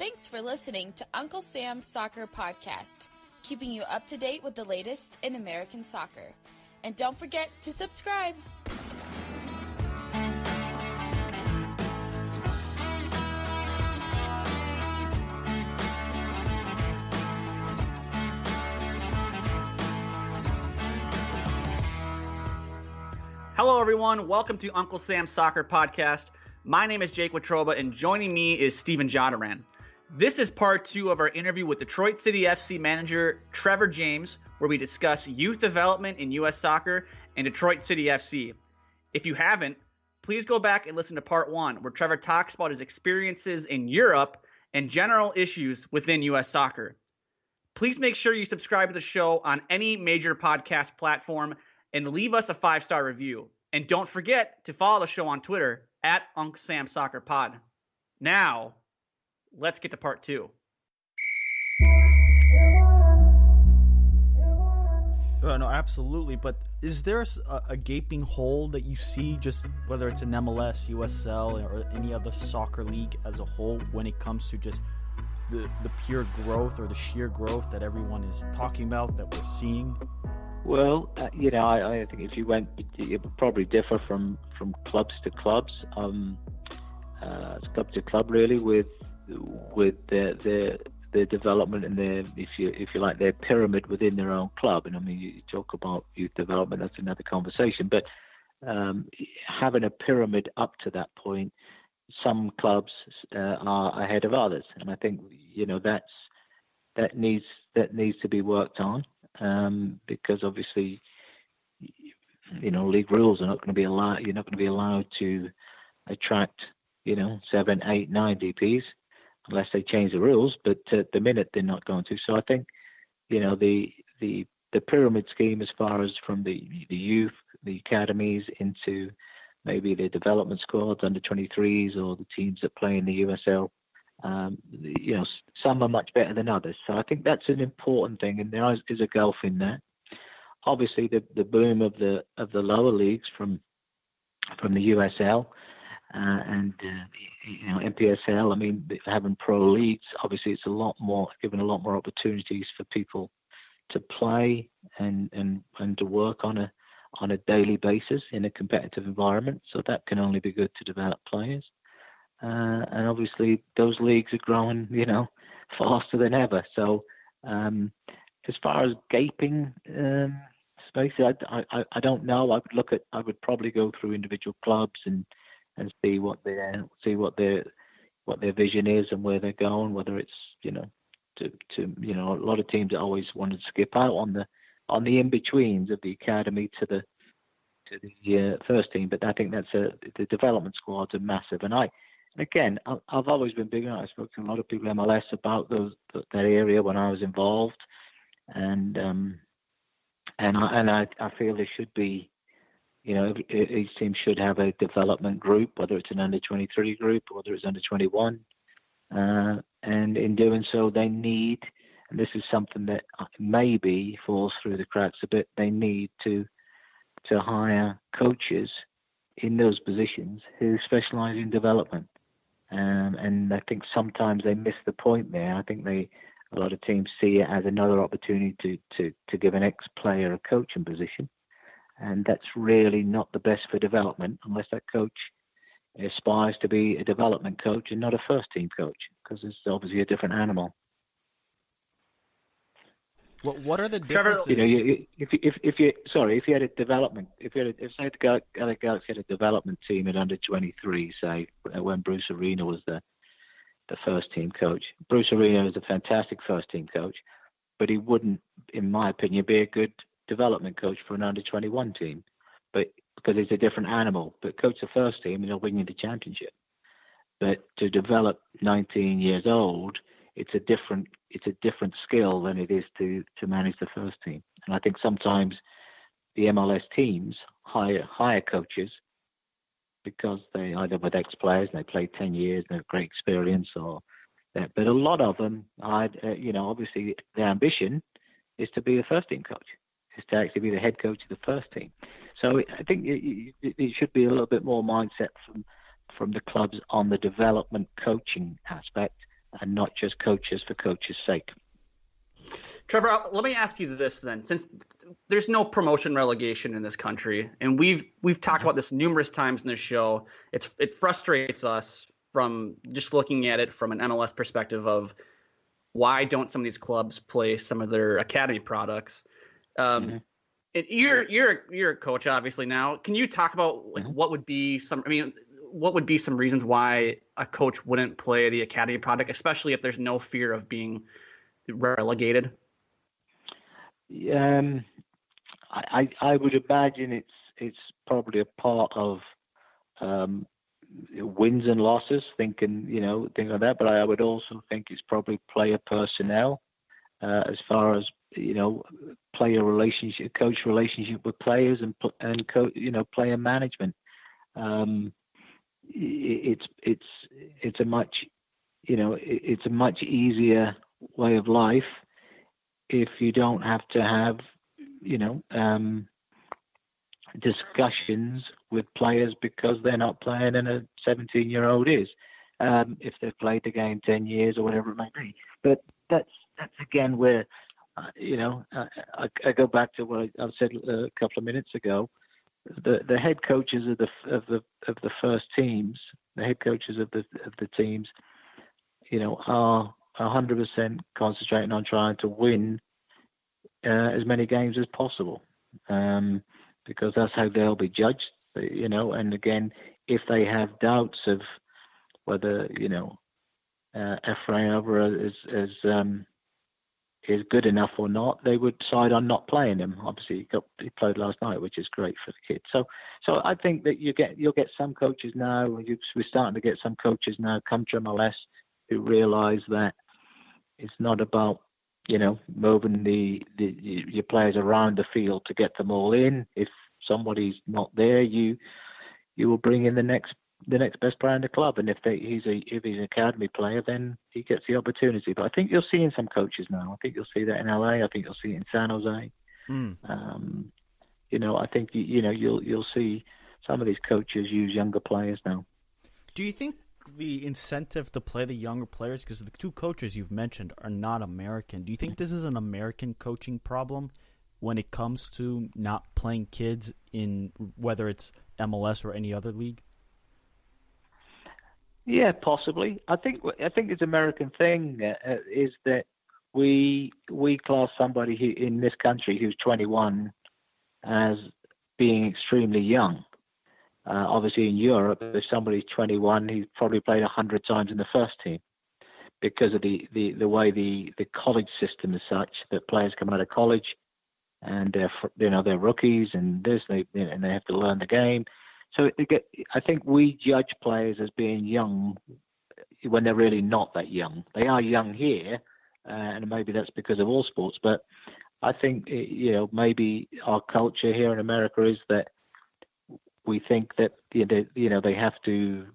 Thanks for listening to Uncle Sam's Soccer Podcast, keeping you up to date with the latest in American soccer. And don't forget to subscribe. Hello, everyone. Welcome to Uncle Sam's Soccer Podcast. My name is Jake Watroba, and joining me is Steven Jodaran. This is part 2 of our interview with Detroit City FC manager Trevor James, where we discuss youth development in U.S. soccer and Detroit City FC. If you haven't, please go back and listen to part 1, where Trevor talks about his experiences in Europe and general issues within U.S. soccer. Please make sure you subscribe to the show on any major podcast platform and leave us a 5-star review. And don't forget to follow the show on Twitter at Uncle Sam Soccer Pod. Now, let's get to part 2. No, absolutely. But is there a gaping hole that you see, just whether it's in MLS, USL, or any other soccer league as a whole, when it comes to just the pure growth or the sheer growth that everyone is talking about, that we're seeing? Well, I think if you went, it would probably differ from clubs to clubs, club to club, really, with the development and if you like, their pyramid within their own club. And I mean, you talk about youth development, that's another conversation. But having a pyramid up to that point, some clubs are ahead of others, and I think that needs to be worked on. Because obviously, league rules are not going to be allowed. You're not going to be allowed to attract, 7, 8, 9 DPs unless they change the rules. But at the minute, they're not going to. So I think, the pyramid scheme, as far as from the youth, the academies, into maybe the development squads, under 23s, or the teams that play in the USL. Some are much better than others. So I think that's an important thing, and there is a gulf in that. Obviously, the boom of the lower leagues from the USL and NPSL. I mean, having pro leagues, obviously, it's giving a lot more opportunities for people to play and to work on a daily basis in a competitive environment. So that can only be good to develop players. And obviously those leagues are growing, faster than ever. So as far as gaping space, I don't know. I would probably go through individual clubs and see what their vision is and where they're going. Whether it's a lot of teams always want to skip out on the in betweens of the academy to the first team. But I think the development squads are massive, and Again, I've always been big on it. I spoke to a lot of people in MLS about that area when I was involved, and I feel there should be, each team should have a development group, whether it's an under 23 group or whether it's under 21, and in doing so, they need, and this is something that maybe falls through the cracks a bit, they need to hire coaches in those positions who specialize in development. And I think sometimes they miss the point there. I think a lot of teams see it as another opportunity to give an ex-player a coaching position, and that's really not the best for development unless that coach aspires to be a development coach and not a first-team coach, because it's obviously a different animal. What are the differences? If you had a development, if the Galaxy had a development team at under 23, say when Bruce Arena was the first team coach. Bruce Arena was a fantastic first team coach, but he wouldn't, in my opinion, be a good development coach for an under 21 team, but because it's a different animal. But coach the first team, and he'll win you the championship. But to develop 19 years old, it's a different skill than it is to manage the first team. And I think sometimes the MLS teams hire coaches because they either with ex-players and they played 10 years and they have great experience, or that. But a lot of them, obviously their ambition is to be a first team coach, is to actually be the head coach of the first team. So I think it should be a little bit more mindset from the clubs on the development coaching aspect, and not just coaches for coaches' sake. Trevor, let me ask you this then, since there's no promotion relegation in this country, and we've talked about this numerous times in this show. It frustrates us from just looking at it from an MLS perspective of why don't some of these clubs play some of their academy products? And you're a coach obviously now. Can you talk about what would be some reasons why a coach wouldn't play the academy product, especially if there's no fear of being relegated? I would imagine it's probably a part of wins and losses, things like that. But I would also think it's probably player personnel, as far as player relationship, coach relationship with players, and player management. It's a much easier way of life if you don't have to have discussions with players because they're not playing and a 17-year-old is, if they've played the game 10 years or whatever it may be. But that's again where I go back to what I said a couple of minutes ago. The head coaches of the first teams, the head coaches of the teams, are 100% concentrating on trying to win as many games as possible, because that's how they'll be judged. And again, if they have doubts of whether Efrain Alvarez is good enough or not, they would decide on not playing him. Obviously, he played last night, which is great for the kids. So I think that you'll get some coaches now. We're starting to get some coaches now come to MLS who realise that it's not about moving your players around the field to get them all in. If somebody's not there, you will bring in the next best player in the club, and if he's an academy player, then he gets the opportunity. But I think you'll see in some coaches now. I think you'll see that in LA. I think you'll see it in San Jose. I think you'll see some of these coaches use younger players now. Do you think the incentive to play the younger players, because the two coaches you've mentioned are not American, do you think this is an American coaching problem when it comes to not playing kids in whether it's MLS or any other league? Yeah, possibly. I think it's an American thing is that we class somebody in this country who's 21 as being extremely young. Obviously, in Europe, if somebody's 21, he's probably played 100 times in the first team, because of the way the college system is such that players come out of college and they're rookies and they have to learn the game. So I think we judge players as being young when they're really not that young. They are young here, and maybe that's because of all sports. But I think maybe our culture here in America is that we think that they have to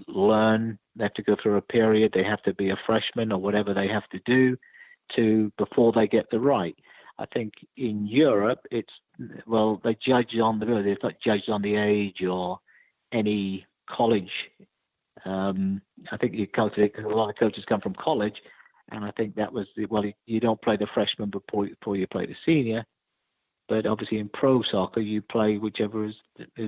learn. They have to go through a period. They have to be a freshman or whatever they have to do before they get the right. I think in Europe, they judge on it's not judged on the age or any college. I think a lot of coaches come from college, and I think that was you don't play the freshman before you play the senior. But obviously in pro soccer, you play whichever is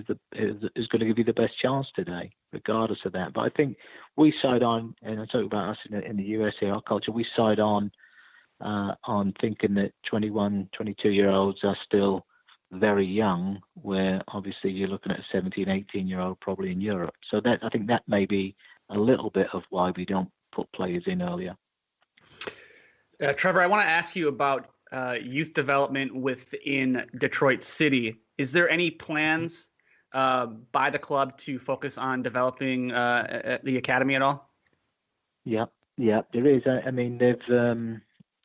going to give you the best chance today, regardless of that. But I think we side on, and I talk about us in the US here, our culture, we side on thinking that 21, 22-year-olds are still very young, where obviously you're looking at a 17, 18-year-old probably in Europe. So I think that may be a little bit of why we don't put players in earlier. Trevor, I want to ask you about youth development within Detroit City. Is there any plans by the club to focus on developing the academy at all? Yeah, there is. I mean,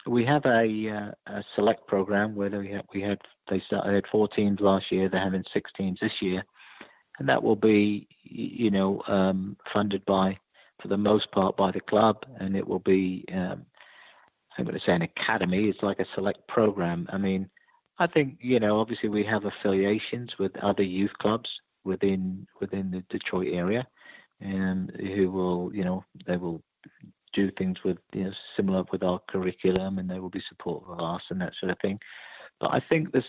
we have a select program where they had 4 teams last year. They're having 6 teams this year, and that will be funded for the most part by the club, and it will be I'm going to say an academy. It's like a select program. I mean, I think obviously we have affiliations with other youth clubs within the Detroit area. who will, they will do things with, similar with our curriculum, and they will be supportive of us and that sort of thing. But I think as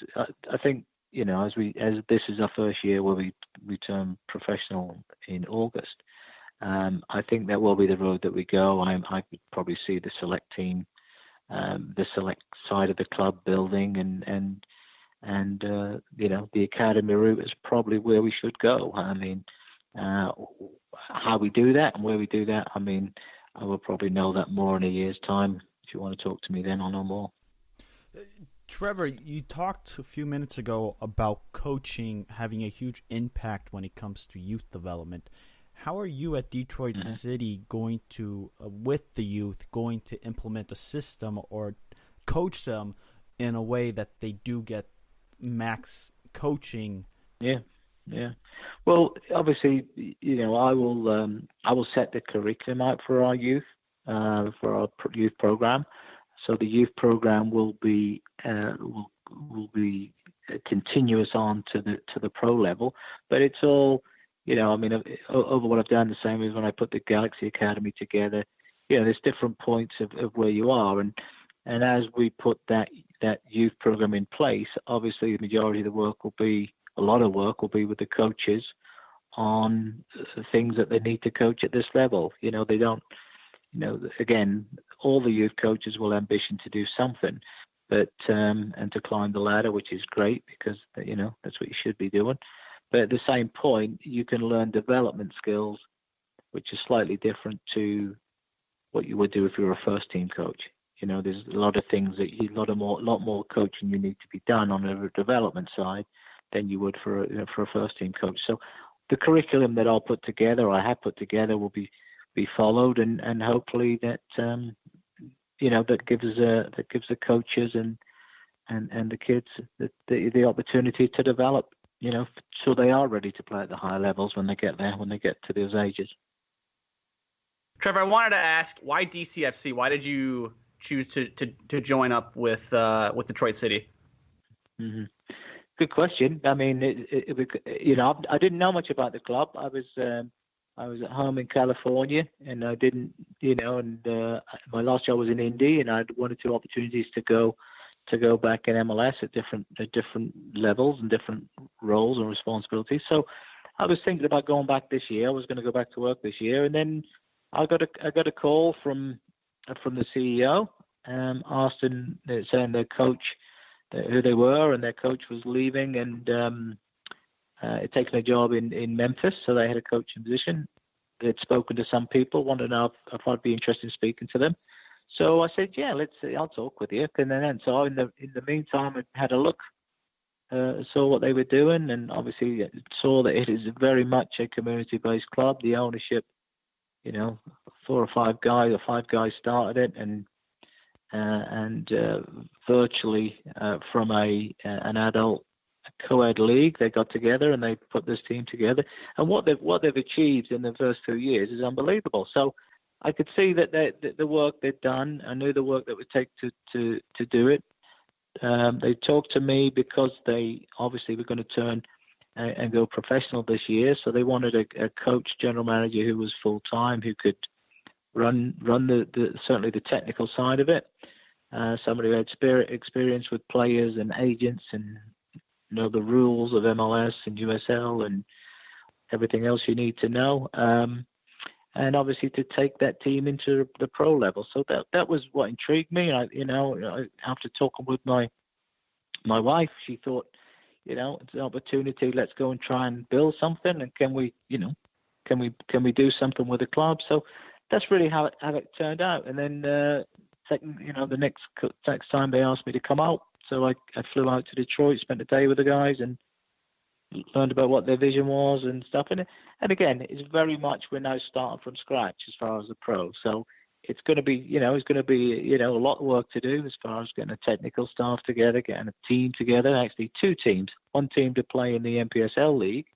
this is our first year where we turn professional in August, I think that will be the road that we go. I could probably see the select team, the select side of the club building, and the academy route is probably where we should go. I mean, how we do that and where we do that, I mean, I will probably know that more in a year's time. If you want to talk to me then, I'll know more. Trevor, you talked a few minutes ago about coaching having a huge impact when it comes to youth development. How are you at Detroit City going to, with the youth, going to implement a system or coach them in a way that they do get max coaching? Yeah. Well, obviously, I will set the curriculum out for our youth, for our youth program. So the youth program will be continuous on to the pro level, but it's all, over what I've done, the same as when I put the Galaxy Academy together. There's different points of where you are, and as we put that youth program in place, obviously the majority of the work will be, a lot of work will be with the coaches on things that they need to coach at this level. They don't, again, all the youth coaches will ambition to do something, but and to climb the ladder, which is great because that's what you should be doing. But at the same point, you can learn development skills, which is slightly different to what you would do if you were a first team coach. There's a lot of things that a lot more coaching you need to be done on the development side than you would for a first team coach. So the curriculum that I'll put together, I have put together, will be followed, and hopefully that that gives the coaches and the kids the opportunity to develop, so they are ready to play at the higher levels when they get there, when they get to those ages. Trevor, I wanted to ask, why DCFC? Why did you choose to join up with Detroit City? Mm-hmm. Good question. I mean, I didn't know much about the club. I was at home in California, and I didn't, my last job was in Indy, and I had one or two opportunities to go back in MLS at different levels and different roles and responsibilities. So I was thinking about going back this year. I was going to go back to work this year, and then I got a call from the CEO, asking, saying their coach, who they were, and their coach was leaving, and had taken a job in Memphis, so they had a coaching position. They'd spoken to some people, wanted to know if I'd be interested in speaking to them. So I said, yeah, let's see, I'll talk with you. And then so in the meantime, I had a look, saw what they were doing, and obviously saw that it is very much a community-based club. The ownership, 4 or 5 guys started it, and virtually from an adult co-ed league, they got together and they put this team together. And what they've achieved in the first 2 years is unbelievable. So I could see that the work they'd done. I knew the work that it would take to do it. They talked to me because they obviously were going to turn and go professional this year. So they wanted a coach, general manager who was full time, who could run the certainly the technical side of it. Somebody who had experience with players and agents, and the rules of MLS and USL and everything else you need to know. And obviously to take that team into the pro level. So that was what intrigued me. After talking with my wife, she thought, it's an opportunity. Let's go and try and build something. And can we do something with the club? So that's really how it turned out. And then the next time they asked me to come out, so I flew out to Detroit, spent a day with the guys, and learned about what their vision was and stuff. And again, it's very much, we're now starting from scratch as far as the pro. So it's going to be, a lot of work to do as far as getting a technical staff together, getting a team together. Actually, 2 teams. One team to play in the NPSL league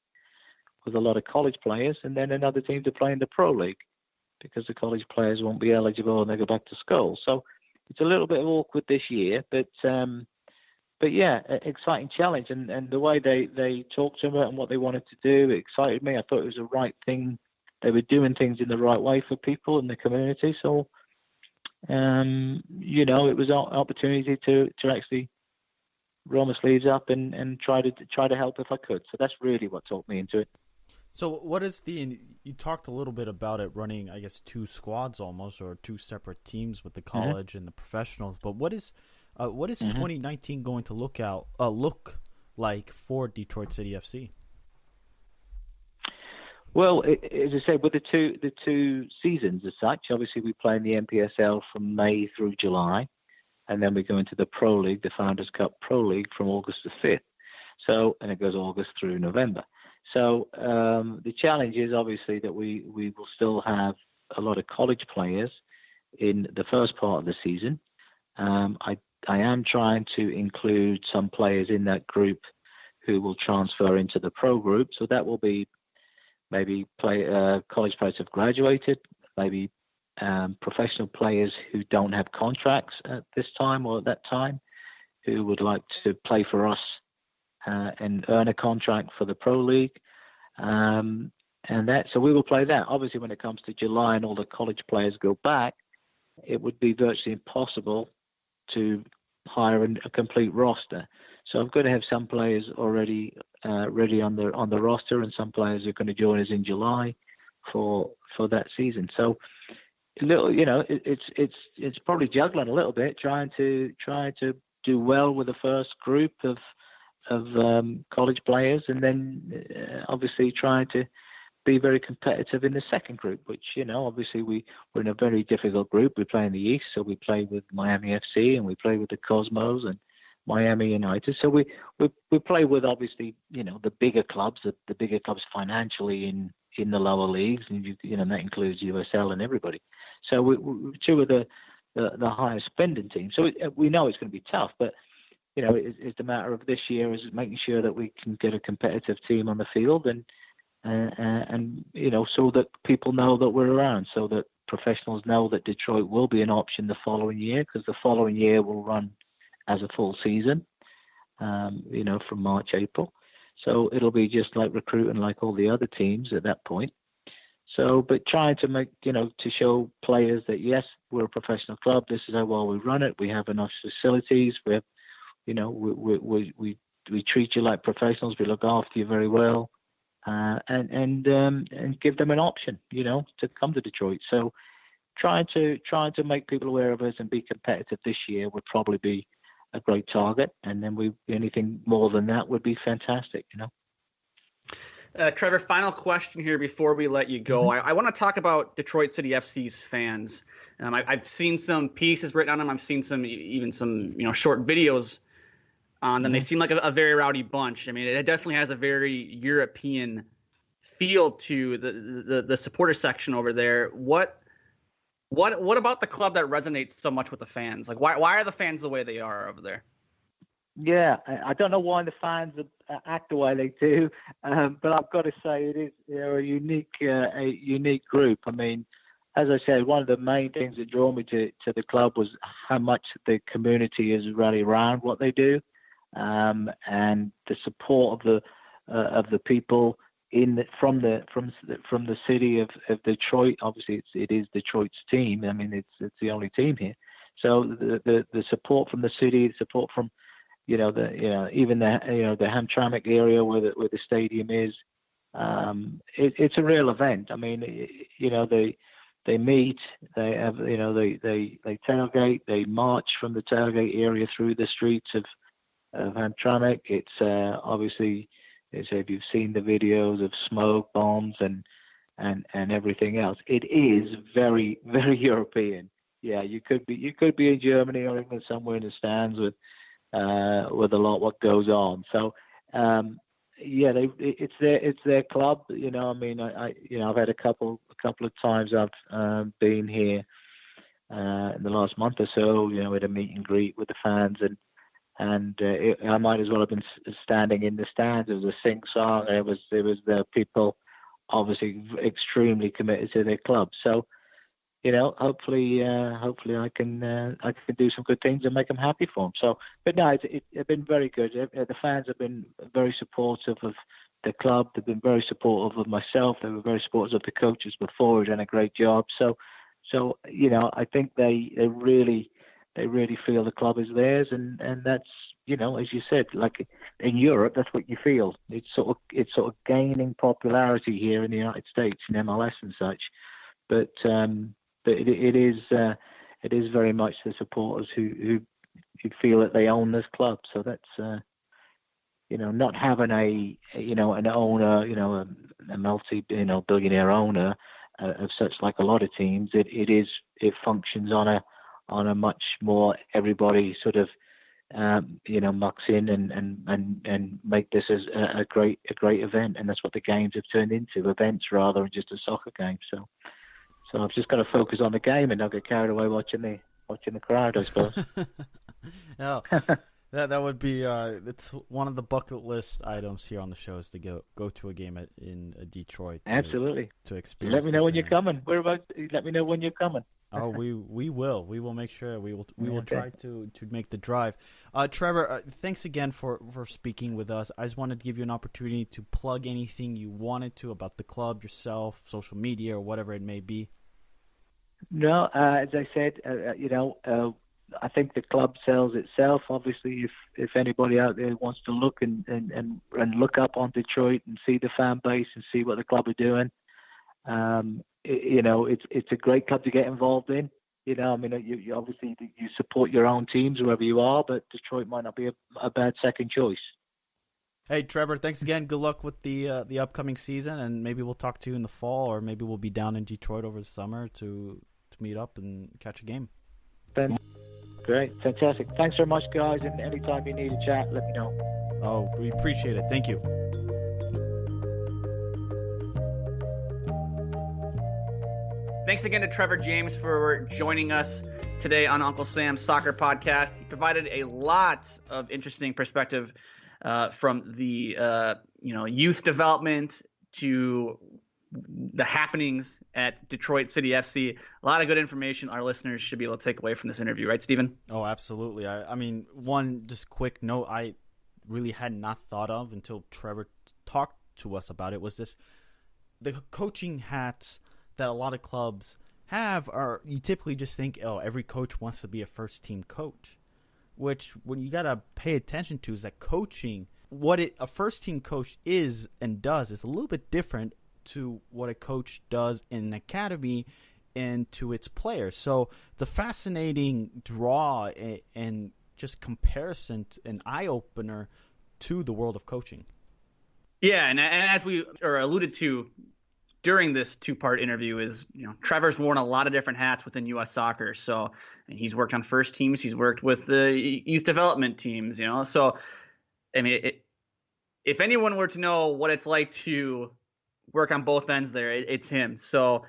with a lot of college players, and then another team to play in the pro league, because the college players won't be eligible and they go back to school. So it's a little bit awkward this year, but yeah, exciting challenge. And the way they talked to me and what they wanted to do excited me. I thought it was the right thing doing things in the right way for people in the community. So, it was an opportunity to actually roll my sleeves up and try to help if I could. So that's really what talked me into it. So what is you talked a little bit about it running, I guess, two squads almost, or two separate teams with the college and the professionals. But what is 2019 going to look like for Detroit City FC? Well, as I said, with the two seasons as such, obviously we play in the NPSL from May through July, and then we go into the Pro League, the Founders Cup Pro League, from August the 5th. So, and it goes August through November. So the challenge is obviously that we will still have a lot of college players in the first part of the season. I am trying to include some players in that group who will transfer into the pro group. So that will be maybe college players have graduated, maybe professional players who don't have contracts at this time or at that time, who would like to play for us and earn a contract for the Pro League. So we will play that. Obviously, when it comes to July and all the college players go back, it would be virtually impossible to hire a complete roster. So I've got to have some players already ready on the roster, and some players are going to join us in July for that season. So it's probably juggling a little bit, trying to do well with the first group of college players, and then obviously trying to be very competitive in the second group, which obviously we're in a very difficult group. We play in the East, so we play with Miami FC and we play with the Cosmos and Miami United. So we play with obviously the bigger clubs, the bigger clubs financially in the lower leagues, and that includes USL and everybody. So we're two of the highest spending teams. So we know it's going to be tough, but it's a matter of this year is making sure that we can get a competitive team on the field and so that people know that we're around, so that professionals know that Detroit will be an option the following year, because the following year will run as a full season, from March, April. So it'll be just like recruiting like all the other teams at that point. So, but trying to make, to show players that, yes, we're a professional club. This is how well we run it. We have enough facilities. We have, we treat you like professionals. We look after you very well, and give them an option, to come to Detroit. So, trying to make people aware of us and be competitive this year would probably be a great target. And then anything more than that would be fantastic, Trevor, final question here before we let you go. I want to talk about Detroit City FC's fans. I've seen some pieces written on them. I've seen even some short videos on them. They seem like a very rowdy bunch. I mean, it definitely has a very European feel to the supporter section over there. What about the club that resonates so much with the fans? Like, why are the fans the way they are over there? Yeah, I don't know why the fans act the way they do, but I've got to say they're a unique group. I mean, as I said, one of the main things that drew me to the club was how much the community is rally around what they do, and the support of the people from the city of Detroit. Obviously, it is Detroit's team. I mean, it's the only team here. So the support from the city, the support from even the Hamtramck area where the stadium is, it's a real event. I mean, they meet, they have, they tailgate, they march from the tailgate area through the streets of Hamtramck. It's obviously, if you've seen the videos of smoke bombs and everything else, it is very, very European. Yeah, you could be in Germany or even somewhere in the stands with a lot what goes on. So it's their club. I mean, I've had a couple of times I've been here in the last month or so. With a meet and greet with the fans, and I might as well have been standing in the stands. It was a sing song. It was the people obviously extremely committed to their club. So hopefully I can do some good things and make them happy for them. So, but no, it's been very good. The fans have been very supportive of the club. They've been very supportive of myself. They were very supportive of the coaches before. Who've done a great job. So I think they really feel the club is theirs, and that's, as you said, like in Europe, that's what you feel. It's sort of gaining popularity here in the United States in MLS and such, but it is very much the supporters who feel that they own this club. So that's not having an owner, a multi-billionaire owner of such, like a lot of teams. It functions on a much more, everybody sort of mucks in and make this as a great event, and that's what the games have turned into, events rather than just a soccer game. So I've just got to focus on the game and not get carried away watching the crowd, I suppose. No, that would be it's one of the bucket list items here on the show, is to go to a game in Detroit. Absolutely. To experience. Let me know when you're coming. Let me know when you're coming. Oh, we will. We will make sure. We will try to make the drive. Trevor, thanks again for speaking with us. I just wanted to give you an opportunity to plug anything you wanted to about the club, yourself, social media, or whatever it may be. No, as I said, I think the club sells itself. Obviously, if anybody out there wants to look and look up on Detroit and see the fan base and see what the club are doing, it's a great club to get involved in. You obviously you support your own teams wherever you are, but Detroit might not be a bad second choice. Hey, Trevor, thanks again. Good luck with the upcoming season, and maybe we'll talk to you in the fall, or maybe we'll be down in Detroit over the summer to meet up and catch a game. Great, fantastic. Thanks very much, guys, and anytime you need a chat, let me know. Oh, we appreciate it. Thank you. Thanks again to Trevor James for joining us today on Uncle Sam's Soccer Podcast. He provided a lot of interesting perspective from the youth development to the happenings at Detroit City FC. A lot of good information our listeners should be able to take away from this interview, right, Stephen? Oh, absolutely. I mean, one just quick note I really had not thought of until Trevor talked to us about it was the coaching hats that a lot of clubs have are, you typically just think, every coach wants to be a first-team coach, which what you got to pay attention to is that coaching, what a first-team coach is and does is a little bit different to what a coach does in an academy and to its players. So it's a fascinating draw and just comparison, an eye-opener to the world of coaching. Yeah, and as we alluded to during this two-part interview is, Trevor's worn a lot of different hats within U.S. soccer. So he's worked on first teams. He's worked with the youth development teams, So, I mean, if anyone were to know what it's like to work on both ends there, it's him. So,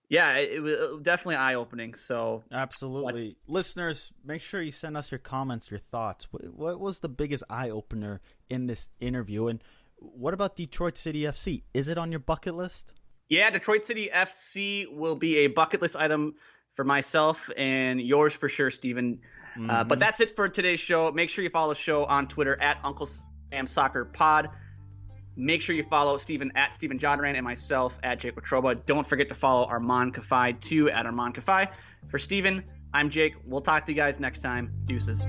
yeah, it was definitely eye-opening. So absolutely. Listeners, make sure you send us your comments, your thoughts. What was the biggest eye-opener in this interview? And what about Detroit City FC? Is it on your bucket list? Yeah, Detroit City FC will be a bucket list item for myself and yours for sure, Stephen. Mm-hmm. But that's it for today's show. Make sure you follow the show on Twitter at Uncle Sam Soccer Pod. Make sure you follow Stephen at Stephen Jodaran and myself at Jake Watroba. Don't forget to follow Armand Kafai too at Armand Kafai. For Stephen, I'm Jake. We'll talk to you guys next time. Deuces.